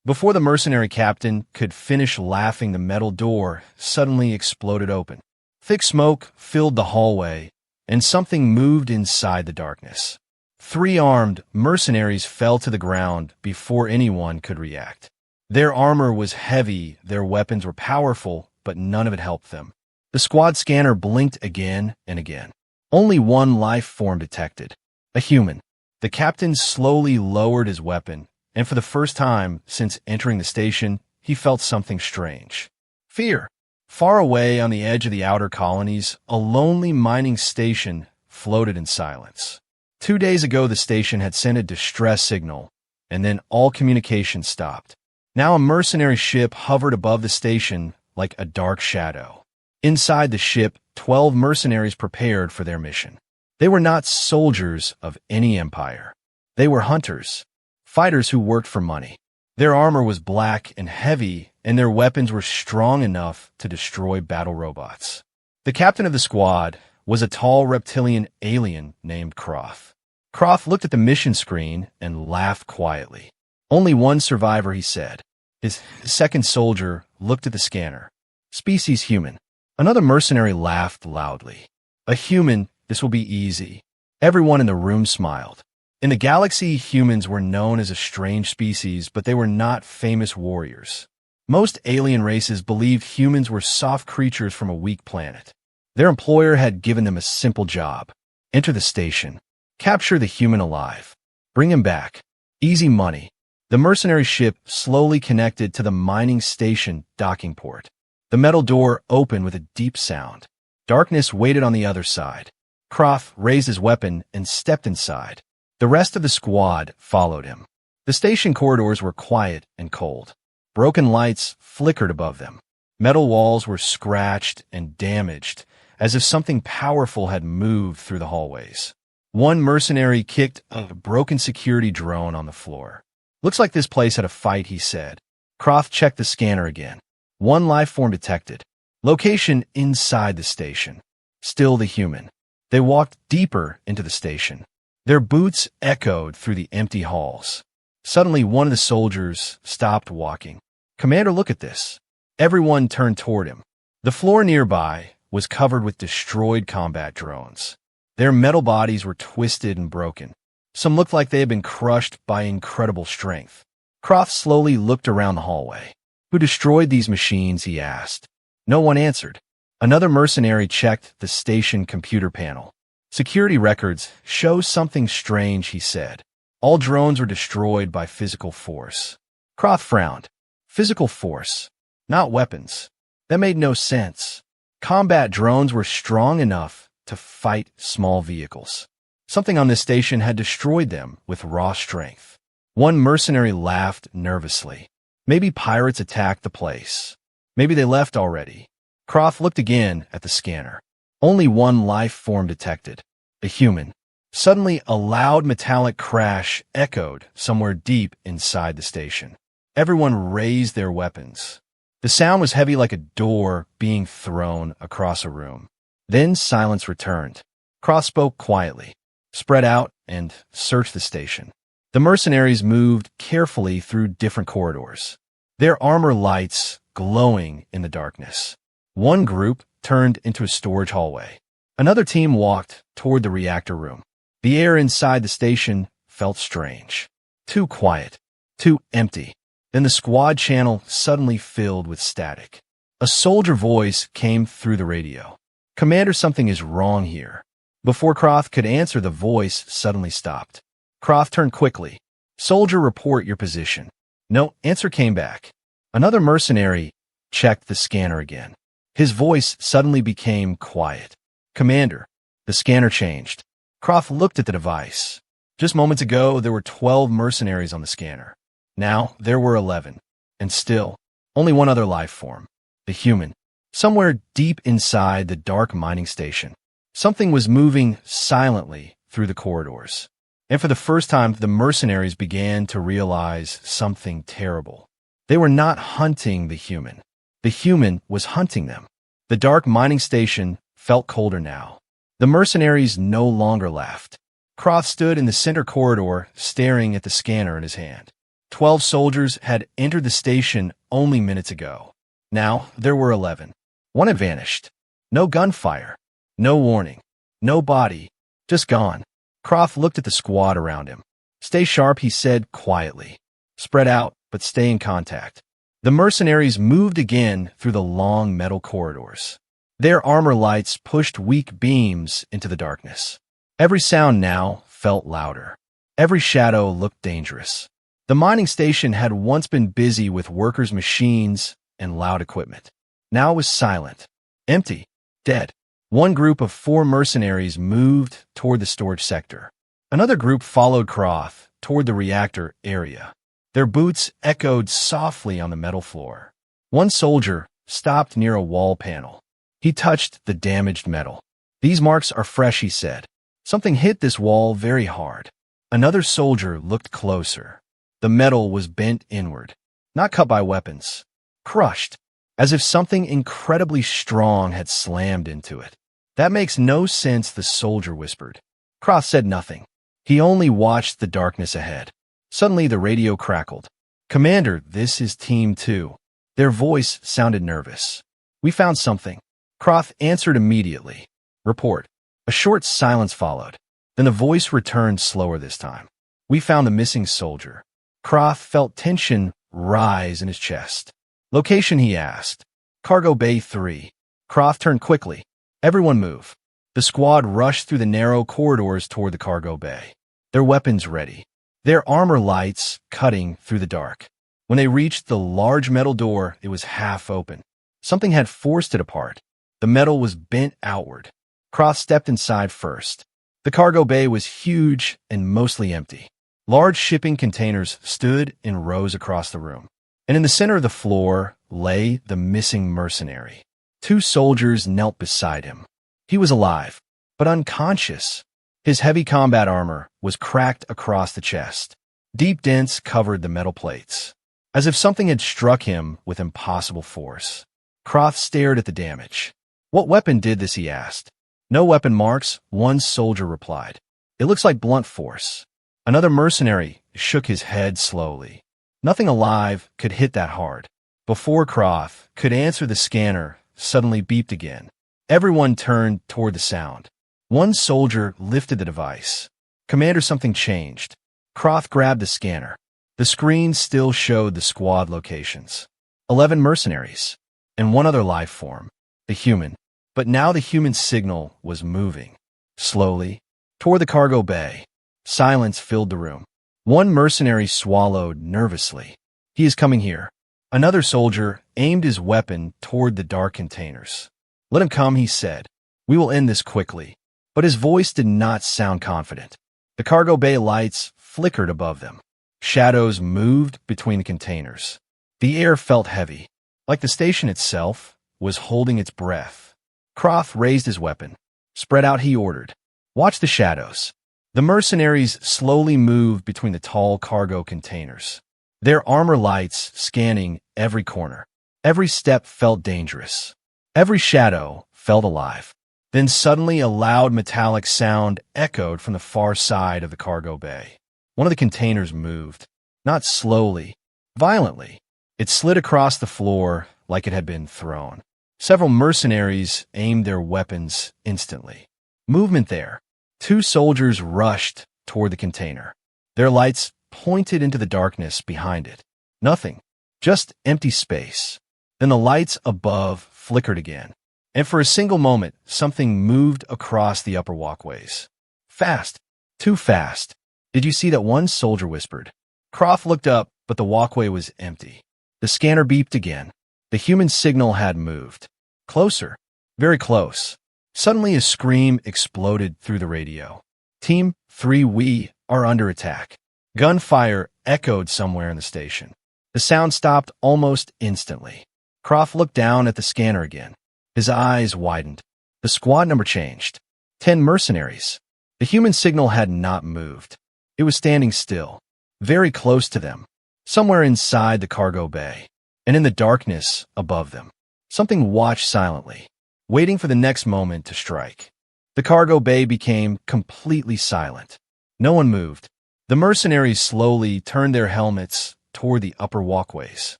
Before the mercenary captain could finish laughing, the metal door suddenly exploded open. Thick smoke filled the hallway, and something moved inside the darkness. 3 armed mercenaries fell to the ground before anyone could react. Their armor was heavy, their weapons were powerful, but none of it helped them. The squad scanner blinked again and again. Only one life form detected, a human. The captain slowly lowered his weapon, and for the first time since entering the station, he felt something strange. Fear. Far away on the edge of the outer colonies, a lonely mining station floated in silence. 2 days ago, the station had sent a distress signal, and then all communication stopped. Now a mercenary ship hovered above the station like a dark shadow. Inside the ship, 12 mercenaries prepared for their mission. They were not soldiers of any empire. They were hunters, fighters who worked for money. Their armor was black and heavy, and their weapons were strong enough to destroy battle robots. The captain of the squad was a tall reptilian alien named Croth. Croth looked at the mission screen and laughed quietly. Only one survivor, he said. His second soldier looked at the scanner. Species human. Another mercenary laughed loudly. A human, this will be easy. Everyone in the room smiled. In the galaxy, humans were known as a strange species, but they were not famous warriors. Most alien races believed humans were soft creatures from a weak planet. Their employer had given them a simple job. Enter the station. Capture the human alive. Bring him back. Easy money. The mercenary ship slowly connected to the mining station docking port. The metal door opened with a deep sound. Darkness waited on the other side. Croft raised his weapon and stepped inside. The rest of the squad followed him. The station corridors were quiet and cold. Broken lights flickered above them. Metal walls were scratched and damaged, as if something powerful had moved through the hallways. One mercenary kicked a broken security drone on the floor. Looks like this place had a fight, he said. Croft checked the scanner again. One life form detected. Location inside the station. Still the human. They walked deeper into the station. Their boots echoed through the empty halls. Suddenly, one of the soldiers stopped walking. Commander, look at this. Everyone turned toward him. The floor nearby was covered with destroyed combat drones. Their metal bodies were twisted and broken. Some looked like they had been crushed by incredible strength. Croft slowly looked around the hallway. Who destroyed these machines, he asked. No one answered. Another mercenary checked the station computer panel. Security records show something strange, he said. All drones were destroyed by physical force. Croft frowned. Physical force, not weapons. That made no sense. Combat drones were strong enough to fight small vehicles. Something on this station had destroyed them with raw strength. One mercenary laughed nervously. Maybe pirates attacked the place. Maybe they left already. Croft looked again at the scanner. Only one life form detected, a human. Suddenly, a loud metallic crash echoed somewhere deep inside the station. Everyone raised their weapons. The sound was heavy like a door being thrown across a room. Then silence returned. Croft spoke quietly, spread out, and searched the station. The mercenaries moved carefully through different corridors, their armor lights glowing in the darkness. One group turned into a storage hallway. Another team walked toward the reactor room. The air inside the station felt strange. Too quiet. Too empty. Then the squad channel suddenly filled with static. A soldier voice came through the radio. Commander, something is wrong here. Before Croft could answer, the voice suddenly stopped. Croft turned quickly. Soldier, report your position. No answer came back. Another mercenary checked the scanner again. His voice suddenly became quiet. Commander, the scanner changed. Croft looked at the device. Just moments ago, there were 12 mercenaries on the scanner. Now, there were 11. And still, only one other life form, the human. Somewhere deep inside the dark mining station, something was moving silently through the corridors. And for the first time, the mercenaries began to realize something terrible. They were not hunting the human. The human was hunting them. The dark mining station felt colder now. The mercenaries no longer laughed. Croft stood in the center corridor, staring at the scanner in his hand. 12 soldiers had entered the station only minutes ago. Now, there were 11. One had vanished. No gunfire. No warning. No body. Just gone. Croft looked at the squad around him. Stay sharp, he said quietly. Spread out, but stay in contact. The mercenaries moved again through the long metal corridors. Their armor lights pushed weak beams into the darkness. Every sound now felt louder. Every shadow looked dangerous. The mining station had once been busy with workers' machines and loud equipment. Now it was silent, empty, dead. One group of 4 mercenaries moved toward the storage sector. Another group followed Croft toward the reactor area. Their boots echoed softly on the metal floor. One soldier stopped near a wall panel. He touched the damaged metal. These marks are fresh, he said. Something hit this wall very hard. Another soldier looked closer. The metal was bent inward, not cut by weapons, crushed, as if something incredibly strong had slammed into it. That makes no sense, the soldier whispered. Croft said nothing. He only watched the darkness ahead. Suddenly the radio crackled. Commander, this is Team 2. Their voice sounded nervous. We found something. Croft answered immediately. Report. A short silence followed. Then the voice returned slower this time. We found the missing soldier. Croft felt tension rise in his chest. Location, he asked. Cargo Bay 3. Croft turned quickly. Everyone move. The squad rushed through the narrow corridors toward the cargo bay. Their weapons ready. Their armor lights cutting through the dark. When they reached the large metal door, it was half open. Something had forced it apart. The metal was bent outward. Croft stepped inside first. The cargo bay was huge and mostly empty. Large shipping containers stood in rows across the room. And in the center of the floor lay the missing mercenary. 2 soldiers knelt beside him. He was alive, but unconscious. His heavy combat armor was cracked across the chest. Deep dents covered the metal plates, as if something had struck him with impossible force. Croft stared at the damage. What weapon did this, he asked. No weapon marks, one soldier replied. It looks like blunt force. Another mercenary shook his head slowly. Nothing alive could hit that hard. Before Croft could answer, the scanner suddenly beeped again. Everyone turned toward the sound. One soldier lifted the device. Commander, something changed. Croft grabbed the scanner. The screen still showed the squad locations. 11 mercenaries, and one other life form, the human. But now the human signal was moving, slowly, toward the cargo bay. Silence filled the room. One mercenary swallowed nervously. He is coming here. Another soldier aimed his weapon toward the dark containers. Let him come, he said. We will end this quickly. But his voice did not sound confident. The cargo bay lights flickered above them. Shadows moved between the containers. The air felt heavy, like the station itself was holding its breath. Croft raised his weapon. Spread out, he ordered. Watch the shadows. The mercenaries slowly moved between the tall cargo containers, their armor lights scanning every corner. Every step felt dangerous. Every shadow felt alive. Then suddenly a loud metallic sound echoed from the far side of the cargo bay. One of the containers moved, not slowly, violently. It slid across the floor like it had been thrown. Several mercenaries aimed their weapons instantly. Movement there. 2 soldiers rushed toward the container. Their lights pointed into the darkness behind it. Nothing, just empty space. Then the lights above flickered again. And for a single moment, something moved across the upper walkways. Fast. Too fast. Did you see that? One soldier whispered. Croft looked up, but the walkway was empty. The scanner beeped again. The human signal had moved. Closer. Very close. Suddenly a scream exploded through the radio. Team 3, we are under attack. Gunfire echoed somewhere in the station. The sound stopped almost instantly. Croft looked down at the scanner again. His eyes widened. The squad number changed. 10 mercenaries. The human signal had not moved. It was standing still, very close to them, somewhere inside the cargo bay, and in the darkness above them. Something watched silently, waiting for the next moment to strike. The cargo bay became completely silent. No one moved. The mercenaries slowly turned their helmets toward the upper walkways.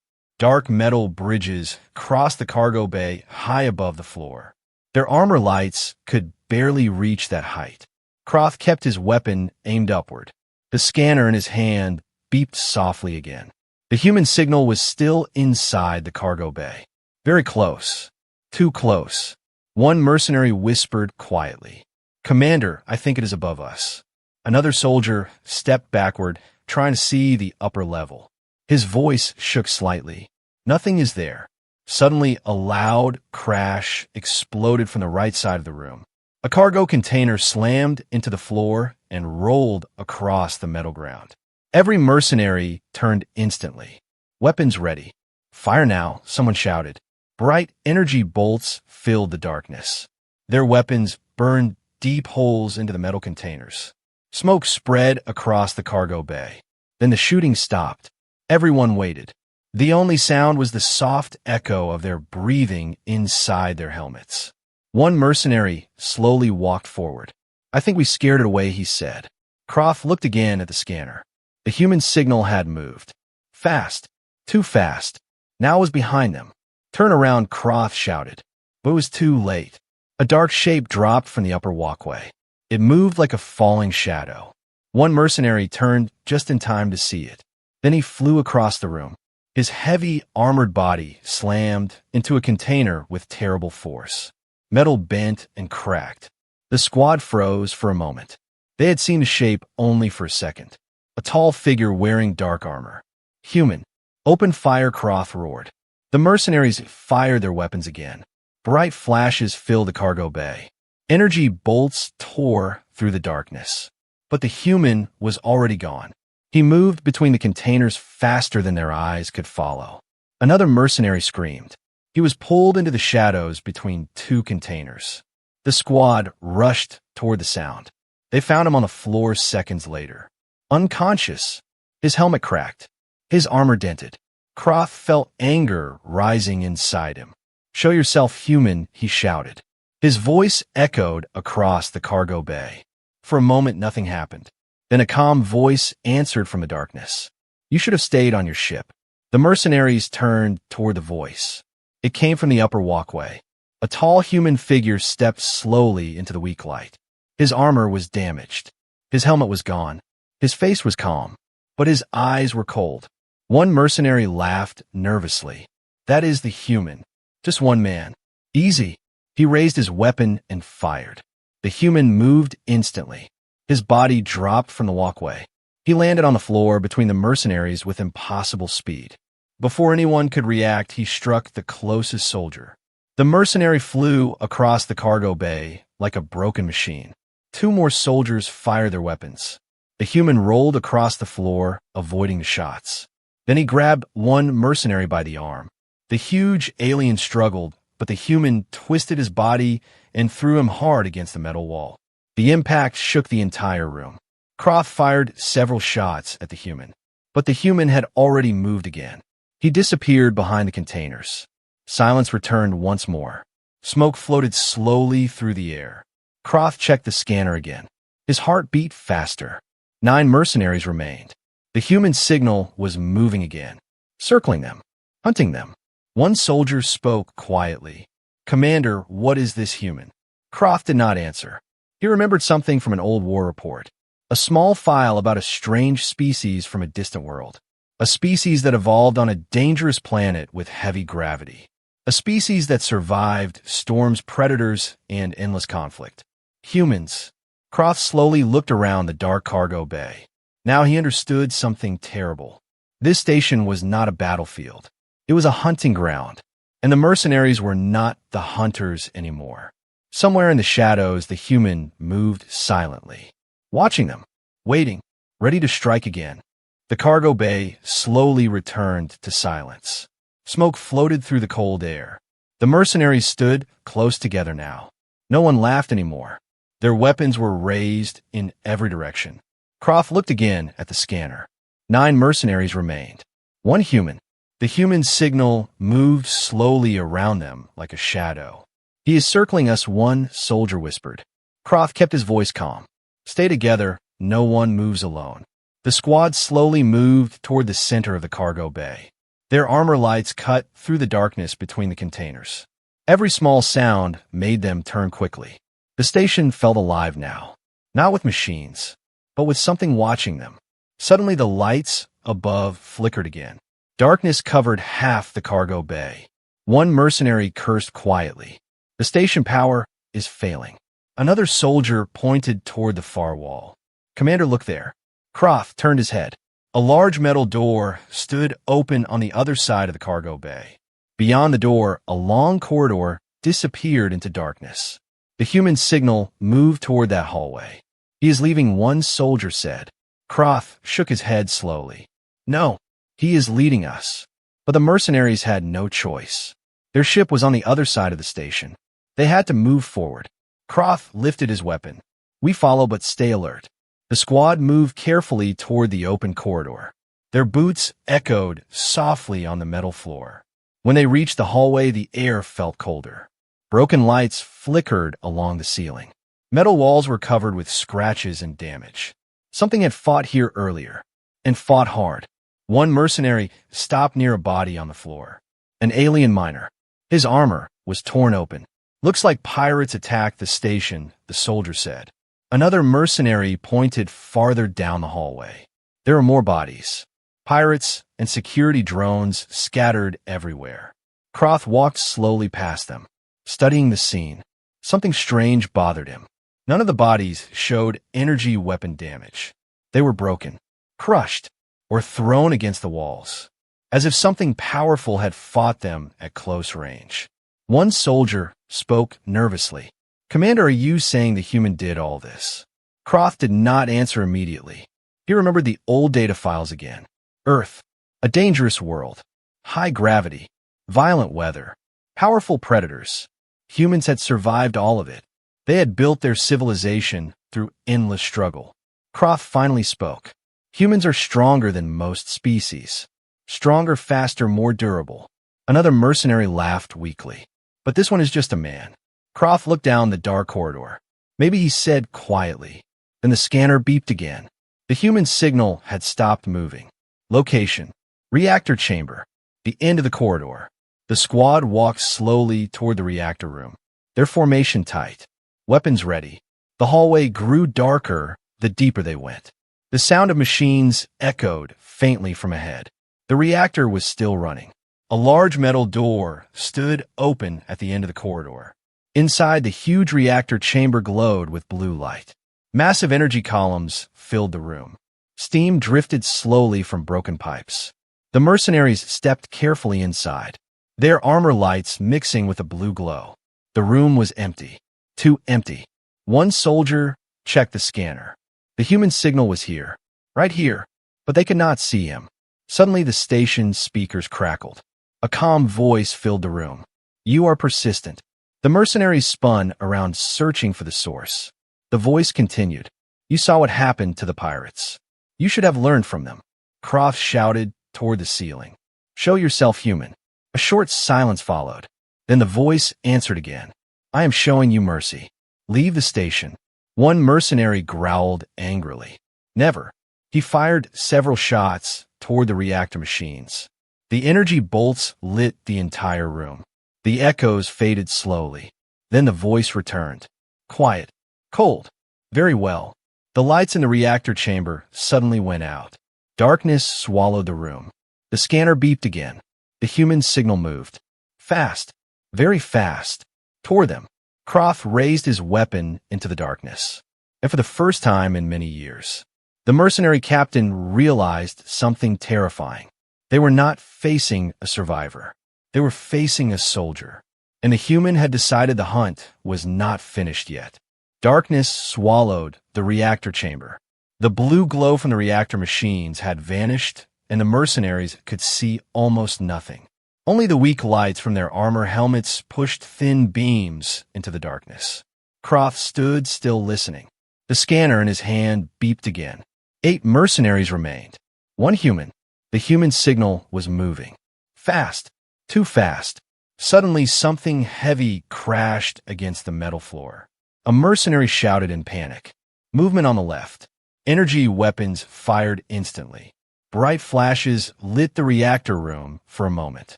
Dark metal bridges crossed the cargo bay high above the floor. Their armor lights could barely reach that height. Croth kept his weapon aimed upward. The scanner in his hand beeped softly again. The human signal was still inside the cargo bay. Very close. Too close. One mercenary whispered quietly, "Commander, I think it is above us." Another soldier stepped backward, trying to see the upper level. His voice shook slightly. "Nothing is there." Suddenly, a loud crash exploded from the right side of the room. A cargo container slammed into the floor and rolled across the metal ground. Every mercenary turned instantly. Weapons ready. "Fire now," someone shouted. Bright energy bolts filled the darkness. Their weapons burned deep holes into the metal containers. Smoke spread across the cargo bay. Then the shooting stopped. Everyone waited. The only sound was the soft echo of their breathing inside their helmets. One mercenary slowly walked forward. "I think we scared it away," he said. Croft looked again at the scanner. The human signal had moved. Fast. Too fast. Now it was behind them. "Turn around," Croft shouted. But it was too late. A dark shape dropped from the upper walkway. It moved like a falling shadow. One mercenary turned just in time to see it. Then he flew across the room. His heavy, armored body slammed into a container with terrible force. Metal bent and cracked. The squad froze for a moment. They had seen the shape only for a second. A tall figure wearing dark armor. "Human. Open fire," Croft roared. The mercenaries fired their weapons again. Bright flashes filled the cargo bay. Energy bolts tore through the darkness. But the human was already gone. He moved between the containers faster than their eyes could follow. Another mercenary screamed. He was pulled into the shadows between two containers. The squad rushed toward the sound. They found him on the floor seconds later. Unconscious. His helmet cracked. His armor dented. Croft felt anger rising inside him. "Show yourself human," he shouted. His voice echoed across the cargo bay. For a moment, nothing happened. Then a calm voice answered from the darkness. "You should have stayed on your ship." The mercenaries turned toward the voice. It came from the upper walkway. A tall human figure stepped slowly into the weak light. His armor was damaged. His helmet was gone. His face was calm, but his eyes were cold. One mercenary laughed nervously. "That is the human. Just one man. Easy." He raised his weapon and fired. The human moved instantly. His body dropped from the walkway. He landed on the floor between the mercenaries with impossible speed. Before anyone could react, he struck the closest soldier. The mercenary flew across the cargo bay like a broken machine. Two more soldiers fired their weapons. The human rolled across the floor, avoiding the shots. Then he grabbed one mercenary by the arm. The huge alien struggled, but the human twisted his body and threw him hard against the metal wall. The impact shook the entire room. Croft fired several shots at the human, but the human had already moved again. He disappeared behind the containers. Silence returned once more. Smoke floated slowly through the air. Croft checked the scanner again. His heart beat faster. 9 mercenaries remained. The human signal was moving again, circling them, hunting them. One soldier spoke quietly. "Commander, what is this human?" Croft did not answer. He remembered something from an old war report. A small file about a strange species from a distant world. A species that evolved on a dangerous planet with heavy gravity. A species that survived storms, predators, and endless conflict. Humans. Croft slowly looked around the dark cargo bay. Now he understood something terrible. This station was not a battlefield. It was a hunting ground, and the mercenaries were not the hunters anymore. Somewhere in the shadows, the human moved silently, watching them, waiting, ready to strike again. The cargo bay slowly returned to silence. Smoke floated through the cold air. The mercenaries stood close together now. No one laughed anymore. Their weapons were raised in every direction. Croft looked again at the scanner. 9 mercenaries remained. One human. The human signal moved slowly around them like a shadow. "He is circling us," one soldier whispered. Croft kept his voice calm. "Stay together. No one moves alone." The squad slowly moved toward the center of the cargo bay. Their armor lights cut through the darkness between the containers. Every small sound made them turn quickly. The station felt alive now, not with machines, but with something watching them. Suddenly the lights above flickered again. Darkness covered half the cargo bay. One mercenary cursed quietly. The station power is failing. Another soldier pointed toward the far wall. Commander, look there. Croft turned his head. A large metal door stood open on the other side of the cargo bay. Beyond the door, a long corridor disappeared into darkness. The human signal moved toward that hallway. He is leaving, one soldier said. Croft shook his head slowly. No, he is leading us. But the mercenaries had no choice. Their ship was on the other side of the station. They had to move forward. Croft lifted his weapon. We follow, but stay alert. The squad moved carefully toward the open corridor. Their boots echoed softly on the metal floor. When they reached the hallway, the air felt colder. Broken lights flickered along the ceiling. Metal walls were covered with scratches and damage. Something had fought here earlier, and fought hard. One mercenary stopped near a body on the floor. An alien miner. His armor was torn open. Looks like pirates attacked the station, the soldier said. Another mercenary pointed farther down the hallway. There were more bodies. Pirates and security drones scattered everywhere. Croft walked slowly past them, studying the scene. Something strange bothered him. None of the bodies showed energy weapon damage. They were broken, crushed, or thrown against the walls, as if something powerful had fought them at close range. One soldier spoke nervously. Commander, are you saying the human did all this? Croft did not answer immediately. He remembered the old data files again. Earth, a dangerous world, high gravity, violent weather, powerful predators. Humans had survived all of it. They had built their civilization through endless struggle. Croft finally spoke. Humans are stronger than most species. Stronger, faster, more durable. Another mercenary laughed weakly. But this one is just a man. Croft looked down the dark corridor. Maybe, he said quietly. Then the scanner beeped again. The human signal had stopped moving. Location: reactor chamber, the end of the corridor. The squad walked slowly toward the reactor room. Their formation tight, weapons ready. The hallway grew darker the deeper they went. The sound of machines echoed faintly from ahead. The reactor was still running. A large metal door stood open at the end of the corridor. Inside, the huge reactor chamber glowed with blue light. Massive energy columns filled the room. Steam drifted slowly from broken pipes. The mercenaries stepped carefully inside, their armor lights mixing with a blue glow. The room was empty. Too empty. One soldier checked the scanner. The human signal was here, right here, but they could not see him. Suddenly, the station's speakers crackled. A calm voice filled the room. You are persistent. The mercenaries spun around, searching for the source. The voice continued. You saw what happened to the pirates. You should have learned from them. Croft shouted toward the ceiling. Show yourself human. A short silence followed. Then the voice answered again. I am showing you mercy. Leave the station. One mercenary growled angrily. Never. He fired several shots toward the reactor machines. The energy bolts lit the entire room. The echoes faded slowly. Then the voice returned. Quiet. Cold. Very well. The lights in the reactor chamber suddenly went out. Darkness swallowed the room. The scanner beeped again. The human signal moved. Fast. Very fast. Toward them. Croft raised his weapon into the darkness. And for the first time in many years, the mercenary captain realized something terrifying. They were not facing a survivor. They were facing a soldier. And the human had decided the hunt was not finished yet. Darkness swallowed the reactor chamber. The blue glow from the reactor machines had vanished, and the mercenaries could see almost nothing. Only the weak lights from their armor helmets pushed thin beams into the darkness. Croft stood still, listening. The scanner in his hand beeped again. 8 mercenaries remained. 1 human. The human signal was moving. Fast. Too fast. Suddenly, something heavy crashed against the metal floor. A mercenary shouted in panic. Movement on the left. Energy weapons fired instantly. Bright flashes lit the reactor room for a moment.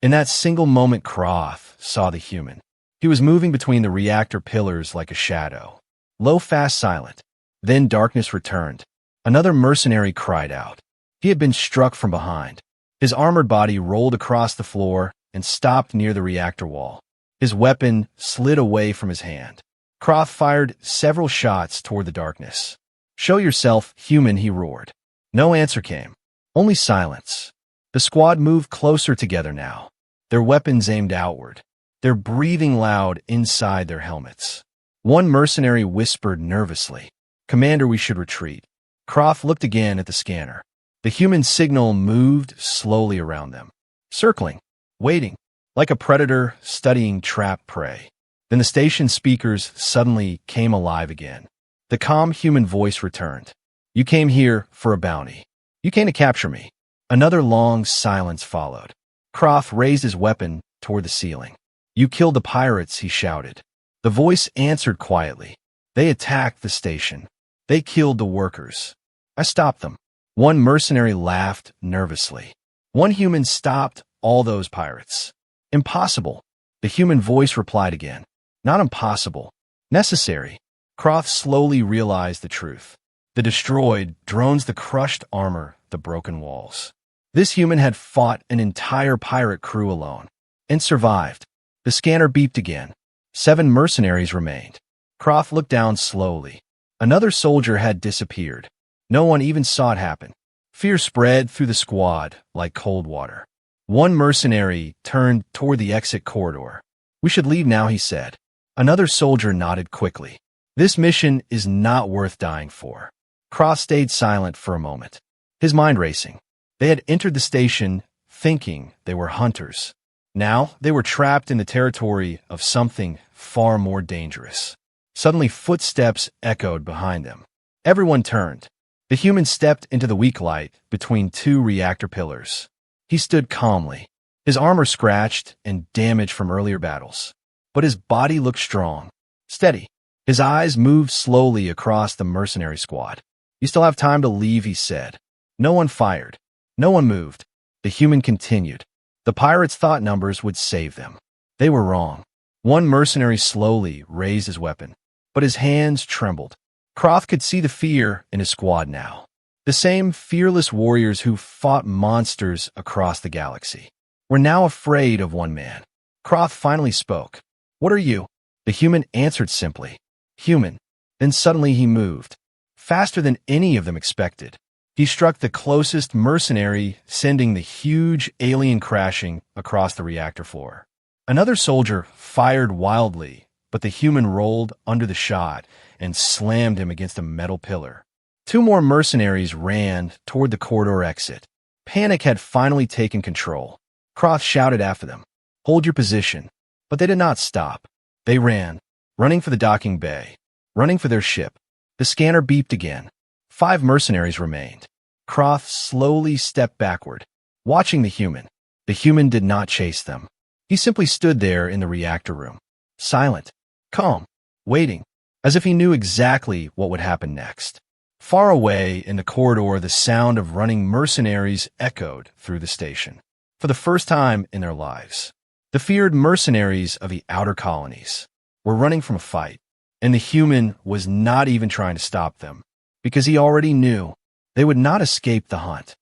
In that single moment, Croth saw the human. He was moving between the reactor pillars like a shadow. Low, fast, silent. Then darkness returned. Another mercenary cried out. He had been struck from behind. His armored body rolled across the floor and stopped near the reactor wall. His weapon slid away from his hand. Croth fired several shots toward the darkness. "Show yourself, human," he roared. No answer came. Only silence. The squad moved closer together now, their weapons aimed outward, their breathing loud inside their helmets. One mercenary whispered nervously, "Commander, we should retreat." Croft looked again at the scanner. The human signal moved slowly around them, circling, waiting, like a predator studying trapped prey. Then the station speakers suddenly came alive again. The calm human voice returned. "You came here for a bounty. You came to capture me." Another long silence followed. Croft raised his weapon toward the ceiling. "You killed the pirates," he shouted. The voice answered quietly. "They attacked the station. They killed the workers. I stopped them." One mercenary laughed nervously. "One human stopped all those pirates." "Impossible." The human voice replied again. "Not impossible. Necessary." Croft slowly realized the truth. The destroyed drones, the crushed armor, the broken walls. This human had fought an entire pirate crew alone and survived. The scanner beeped again. 7 mercenaries remained. Croft looked down slowly. Another soldier had disappeared. No one even saw it happen. Fear spread through the squad like cold water. One mercenary turned toward the exit corridor. "We should leave now," he said. Another soldier nodded quickly. "This mission is not worth dying for." Croft stayed silent for a moment, his mind racing. They had entered the station thinking they were hunters. Now they were trapped in the territory of something far more dangerous. Suddenly footsteps echoed behind them. Everyone turned. The human stepped into the weak light between 2 reactor pillars. He stood calmly, his armor scratched and damaged from earlier battles. But his body looked strong, steady. His eyes moved slowly across the mercenary squad. "You still have time to leave," he said. No one fired. No one moved. The human continued. The pirates thought numbers would save them. They were wrong. One mercenary slowly raised his weapon, but his hands trembled. Croft could see the fear in his squad now. The same fearless warriors who fought monsters across the galaxy were now afraid of one man. Croft finally spoke. "What are you?" The human answered simply, "Human." Then suddenly he moved, faster than any of them expected. He struck the closest mercenary, sending the huge alien crashing across the reactor floor. Another soldier fired wildly, but the human rolled under the shot and slammed him against a metal pillar. 2 more mercenaries ran toward the corridor exit. Panic had finally taken control. Croft shouted after them, "Hold your position." But they did not stop. They ran, running for the docking bay, running for their ship. The scanner beeped again. 5 mercenaries remained. Croft slowly stepped backward, watching the human. The human did not chase them. He simply stood there in the reactor room, silent, calm, waiting, as if he knew exactly what would happen next. Far away in the corridor, the sound of running mercenaries echoed through the station. For the first time in their lives, the feared mercenaries of the outer colonies were running from a fight, and the human was not even trying to stop them, because he already knew they would not escape the hunt.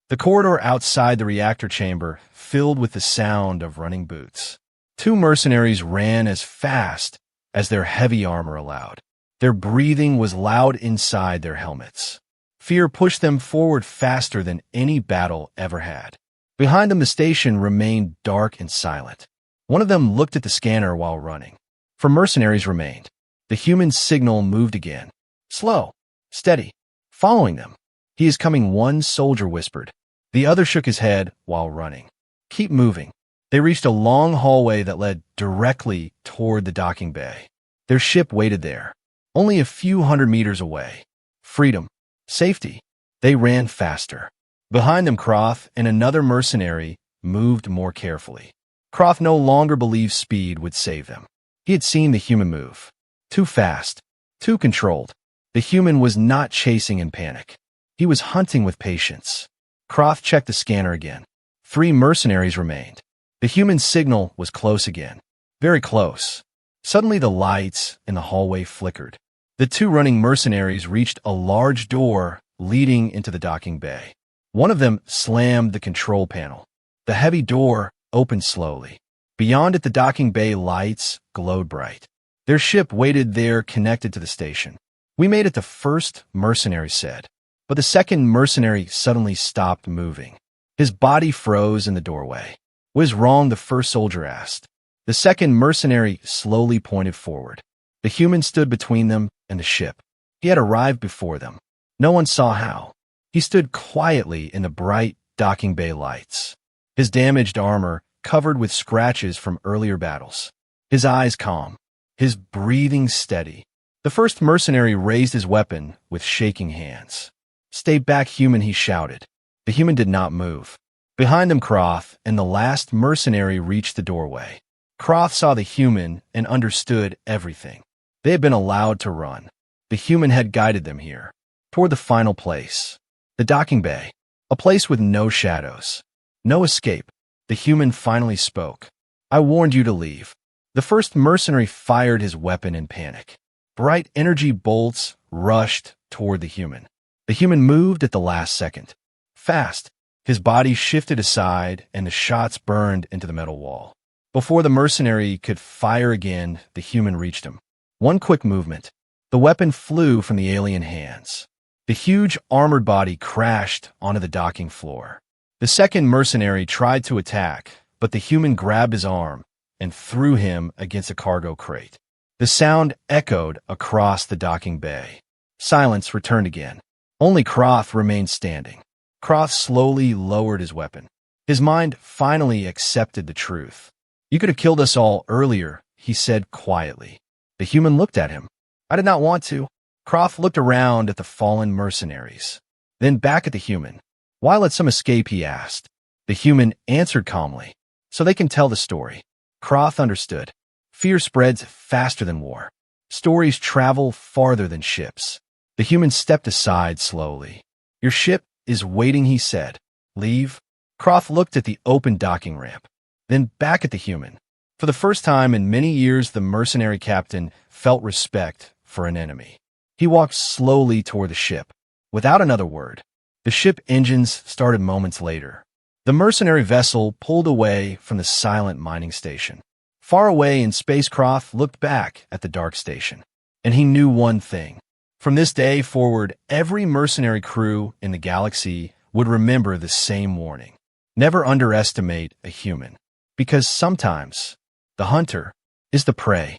The corridor outside the reactor chamber filled with the sound of running boots. 2 mercenaries ran as fast as their heavy armor allowed. Their breathing was loud inside their helmets. Fear pushed them forward faster than any battle ever had. Behind them, the station remained dark and silent. One of them looked at the scanner while running. 4 mercenaries remained. The human signal moved again. Slow, steady, following them. "He is coming," one soldier whispered. The other shook his head while running. "Keep moving." They reached a long hallway that led directly toward the docking bay. Their ship waited there, only a few hundred meters away. Freedom, safety. They ran faster. Behind them, Croft and another mercenary moved more carefully. Croft no longer believed speed would save them. He had seen the human move. Too fast, too controlled. The human was not chasing in panic. He was hunting with patience. Croft checked the scanner again. 3 mercenaries remained. The human signal was close again. Very close. Suddenly the lights in the hallway flickered. The 2 running mercenaries reached a large door leading into the docking bay. One of them slammed the control panel. The heavy door opened slowly. Beyond it, the docking bay lights glowed bright. Their ship waited there, connected to the station. "We made it," the first mercenary said. But the second mercenary suddenly stopped moving. His body froze in the doorway. "What is wrong?" the first soldier asked. The second mercenary slowly pointed forward. The human stood between them and the ship. He had arrived before them. No one saw how. He stood quietly in the bright docking bay lights. His damaged armor covered with scratches from earlier battles. His eyes calm. His breathing steady. The first mercenary raised his weapon with shaking hands. "Stay back, human," he shouted. The human did not move. Behind them, Croft and the last mercenary reached the doorway. Croft saw the human and understood everything. They had been allowed to run. The human had guided them here, toward the final place. The docking bay. A place with no shadows. No escape. The human finally spoke. "I warned you to leave." The first mercenary fired his weapon in panic. Bright energy bolts rushed toward the human. The human moved at the last second. Fast. His body shifted aside and the shots burned into the metal wall. Before the mercenary could fire again, the human reached him. One quick movement. The weapon flew from the alien hands. The huge armored body crashed onto the docking floor. The second mercenary tried to attack, but the human grabbed his arm and threw him against a cargo crate. The sound echoed across the docking bay. Silence returned again. Only Croft remained standing. Croft slowly lowered his weapon. His mind finally accepted the truth. "You could have killed us all earlier," he said quietly. The human looked at him. "I did not want to." Croft looked around at the fallen mercenaries, then back at the human. "Why let some escape?" he asked. The human answered calmly. "So they can tell the story." Croft understood. Fear spreads faster than war. Stories travel farther than ships. The human stepped aside slowly. "Your ship is waiting," he said. "Leave?" Croft looked at the open docking ramp, then back at the human. For the first time in many years, the mercenary captain felt respect for an enemy. He walked slowly toward the ship, without another word. The ship engines started moments later. The mercenary vessel pulled away from the silent mining station. Far away in space, Croft looked back at the dark station, and he knew one thing. From this day forward, every mercenary crew in the galaxy would remember the same warning. Never underestimate a human, because sometimes the hunter is the prey.